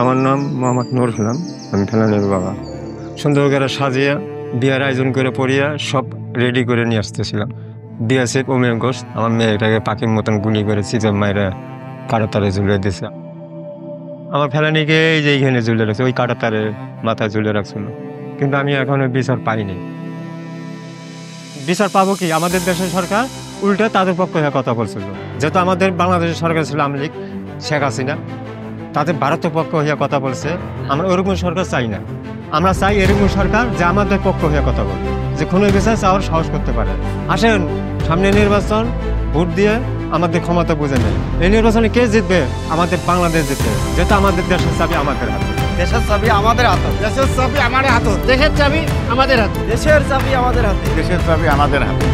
আমার নাম মোহাম্মদ নুর ইসলাম, আমি ফেলানির বাবা। সুন্দর করে সাজিয়ে বিয়ের আয়োজন করে পড়িয়া সব রেডি করে নিয়ে আসতেছিলাম। দিয়েছে অমিয় ঘোষ আমার মেয়েটাকে পাখির মতন গুলি করে চিজর মাইরা কাটা তারে ঝুলিয়ে দিয়েছে। আমার ফেলানিকে এই যে এইখানে ঝুলে রাখছে, ওই কাটা তারে মাথায় ঝুলে রাখছিল, কিন্তু আমি এখনো বিচার পাইনি। বিচার পাবো কি? আমাদের দেশের সরকার উল্টা তাদের পক্ষে হয়ে কথা বলছিল। যেহেতু আমাদের বাংলাদেশের সরকার ছিল আওয়ামী লীগ, শেখ হাসিনা, তাদের ভারতের পক্ষ হয়ে কথা বলছে। আমরা ওরকম সরকার চাই না। আমরা চাই এরকম সরকার যে আমাদের পক্ষ হয়ে কথা বলবে, যে কোনো বিচার চাওয়ার সাহস করতে পারে। আসেন, সামনে নির্বাচন, ভোট দিয়ে আমাদের ক্ষমতা বুঝে নেই। এই নির্বাচনে কে জিতবে? আমাদের বাংলাদেশ জিতবে, যেহেতু আমাদের দেশের চাবি আমাদের হাতে। দেশের চাবি আমাদের হাতে। দেশের চাবি আমাদের হাতে। দেশের চাবি আমাদের হাতে। দেশের চাবি আমাদের হাতে। দেশের চাবি আমাদের হাতে।